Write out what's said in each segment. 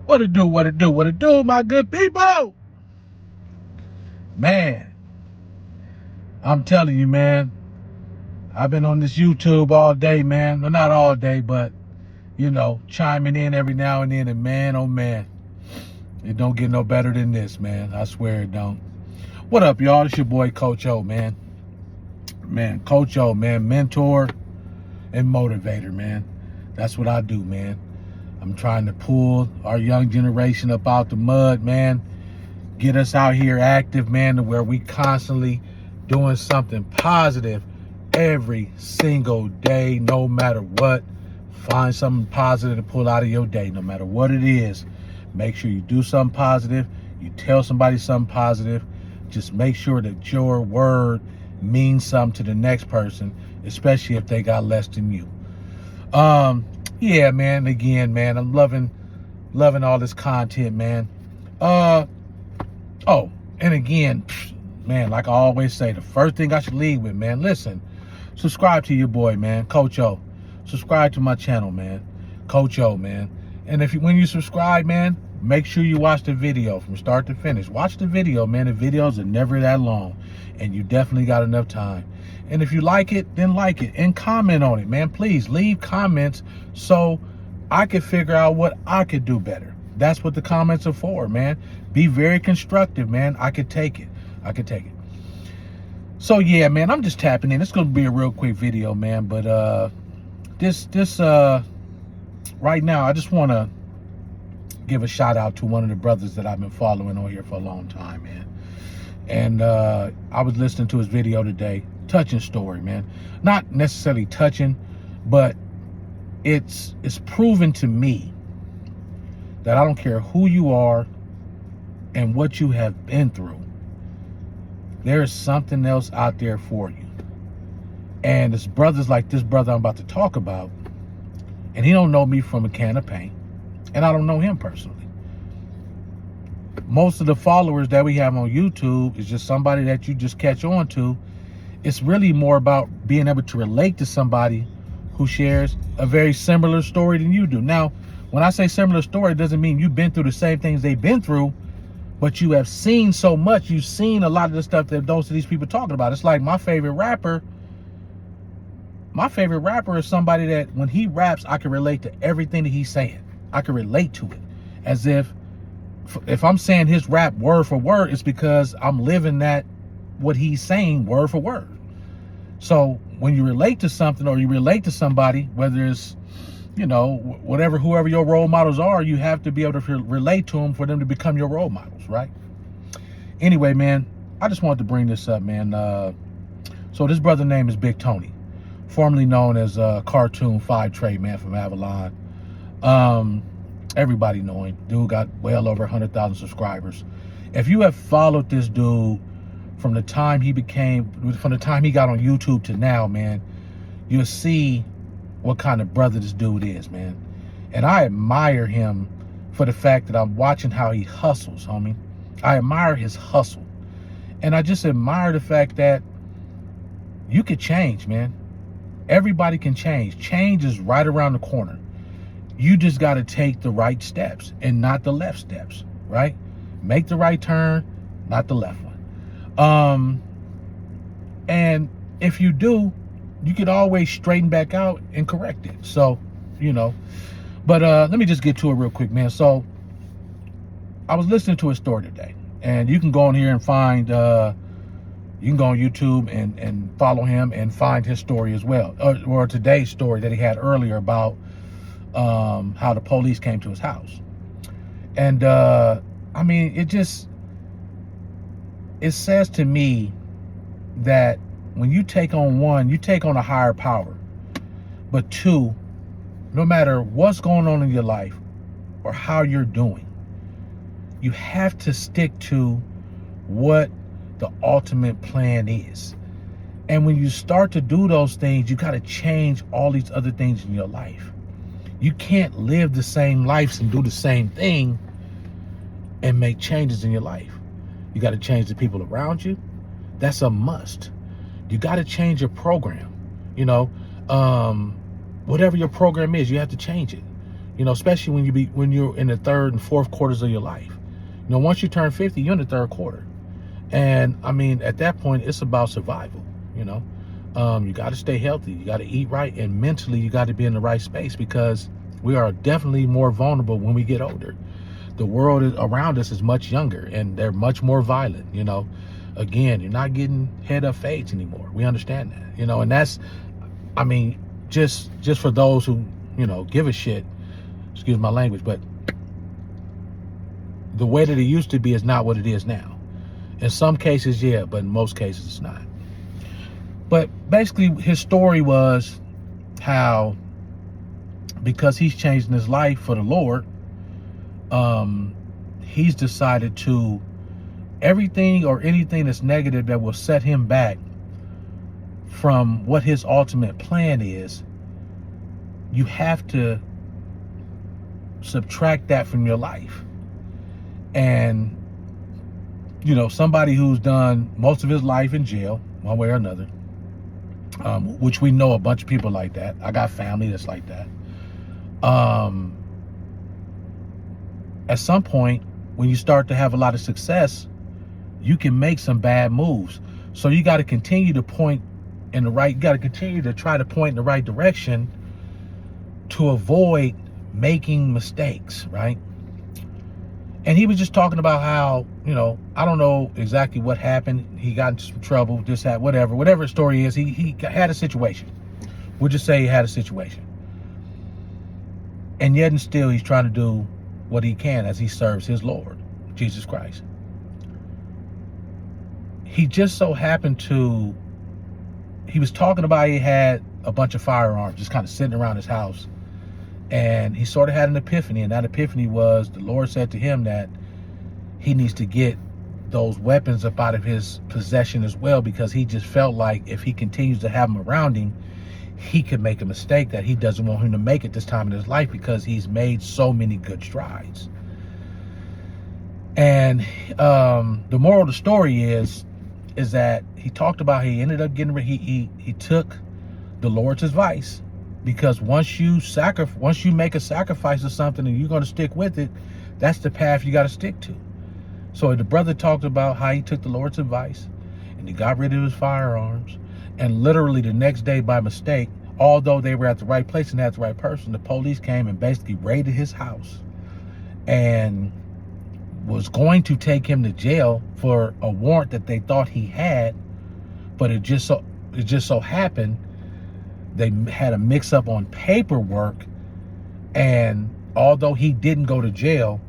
What it do, what it do, what it do, my good people? Man, I'm telling you, man, I've been on this YouTube all day, man. Well, not all day, but, chiming in every now and then. And man, oh man, it don't get no better than this, man. I swear it don't. What up, y'all? It's your boy, Coach O, man. Man, Coach O, man, mentor and motivator, man. That's what I do, man. I'm trying to pull our young generation up out the mud, man. Get us out here active, man, to where we constantly doing something positive every single day, no matter what. Find something positive to pull out of your day, no matter what it is. Make sure you do something positive. You tell somebody something positive. Just make sure that your word means something to the next person, especially if they got less than you. Yeah, man, again, man, I'm loving all this content, man. Oh, and again, man, like I always say, the first thing I should lead with, man, listen, subscribe to your boy, man, Coach O. Subscribe to my channel, man, Coach O, man. And when you subscribe, man, make sure you watch the video from start to finish. Watch the video, man. The videos are never that long, and you definitely got enough time. And if you like it, then like it and comment on it, man. Please leave comments so I can figure out what I could do better. That's what the comments are for, man. Be very constructive, man. I could take it. So yeah, man, I'm just tapping in. It's gonna be a real quick video, man. But this right now, I just want to give a shout out to one of the brothers that I've been following on here for a long time, man. And I was listening to his video today. Touching story, man. Not necessarily touching, but it's proven to me that I don't care who you are and what you have been through, there is something else out there for you. And it's brothers like this brother I'm about to talk about, and he don't know me from a can of paint, and I don't know him personally. Most of the followers that we have on YouTube is just somebody that you just catch on to. It's really more about being able to relate to somebody who shares a very similar story than you do. Now, when I say similar story, it doesn't mean you've been through the same things they've been through, but you have seen so much. You've seen a lot of the stuff that those of these people talking about. It's like my favorite rapper is somebody that when he raps, I can relate to everything that he's saying. I can relate to it. As if I'm saying his rap word for word, it's because I'm living that, what he's saying word for word. So when you relate to something or you relate to somebody, whether it's, whoever your role models are, you have to be able to relate to them for them to become your role models, right? Anyway, man, I just wanted to bring this up, man. So this brother name is Big Tony, formerly known as Cartoon 5 Trade Man from Avalon. Everybody know him. Dude got well over 100,000 subscribers. If you have followed this dude from the time he got on YouTube to now, man, you'll see what kind of brother this dude is, man. And I admire him for the fact that I'm watching how he hustles, homie. I admire his hustle. And I just admire the fact that you could change, man. Everybody can change. Change is right around the corner. You just got to take the right steps and not the left steps, right? Make the right turn, not the left one. And if you do, you could always straighten back out and correct it. So, but let me just get to it real quick, man. So I was listening to his story today, and you can go on here and find, you can go on YouTube and follow him and find his story as well. Or today's story that he had earlier about how the police came to his house. And I mean, it says to me that when you take on one, you take on a higher power. But two, no matter what's going on in your life or how you're doing, you have to stick to what the ultimate plan is. And when you start to do those things, you got to change all these other things in your life. You can't live the same lives and do the same thing and make changes in your life. You got to change the people around you. That's a must. You got to change your program. Whatever your program is, you have to change it. You know, especially when you're in the third and fourth quarters of your life. You know, once you turn 50, you're in the third quarter. And I mean, at that point, it's about survival. You know, you got to stay healthy. You got to eat right, and mentally, you got to be in the right space, because we are definitely more vulnerable when we get older. The world around us is much younger, and they're much more violent. You know, again, you're not getting head up fades anymore. We understand that. You know, and that's, I mean, just for those who, you know, give a shit. Excuse my language, but the way that it used to be is not what it is now. In some cases, yeah, but in most cases, it's not. But basically, his story was how, because he's changing his life for the Lord, he's decided to, everything or anything that's negative that will set him back from what his ultimate plan is, you have to subtract that from your life. And, you know, somebody who's done most of his life in jail, one way or another, which we know a bunch of people like that. I got family that's like that. At some point, when you start to have a lot of success, you can make some bad moves. So you got to continue to point in the right, you got to continue to try to point in the right direction to avoid making mistakes, right? And he was just talking about how, you know, I don't know exactly what happened. He got into some trouble, this, that, whatever the story is. He had a situation. We'll just say he had a situation. And yet and still, he's trying to do what he can as he serves his Lord, Jesus Christ. He just so happened to, he was talking about he had a bunch of firearms just kind of sitting around his house. And he sort of had an epiphany, and that epiphany was the Lord said to him that he needs to get those weapons up out of his possession as well, because he just felt like if he continues to have them around him, he could make a mistake that he doesn't want him to make at this time in his life, because he's made so many good strides. And the moral of the story is that he talked about he ended up getting, he took the Lord's advice. Because once you make a sacrifice of something and you're going to stick with it, that's the path you got to stick to. So the brother talked about how he took the Lord's advice and he got rid of his firearms. And literally the next day, by mistake, although they were at the right place and had the right person, the police came and basically raided his house and was going to take him to jail for a warrant that they thought he had. But it just so happened they had a mix-up on paperwork, and although he didn't go to jail,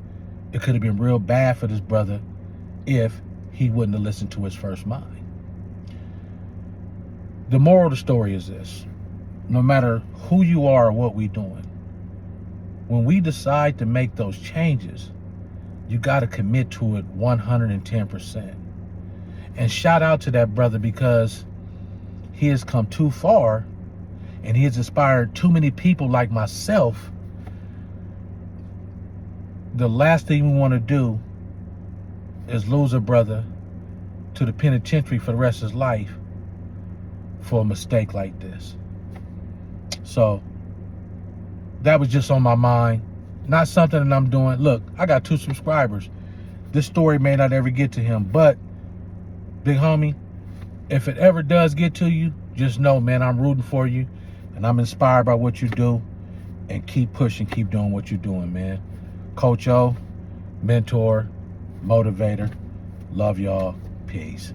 it could have been real bad for this brother if he wouldn't have listened to his first mind. The moral of the story is this: no matter who you are or what we're doing, when we decide to make those changes, you got to commit to it 110%. And shout out to that brother, because he has come too far. And he has inspired too many people like myself. The last thing we want to do is lose a brother to the penitentiary for the rest of his life for a mistake like this. So that was just on my mind. Not something that I'm doing. Look, I got 2 subscribers. This story may not ever get to him, but big homie, if it ever does get to you, just know, man, I'm rooting for you. And I'm inspired by what you do, and keep pushing, keep doing what you're doing, man. Coach O, mentor, motivator. Love y'all. Peace.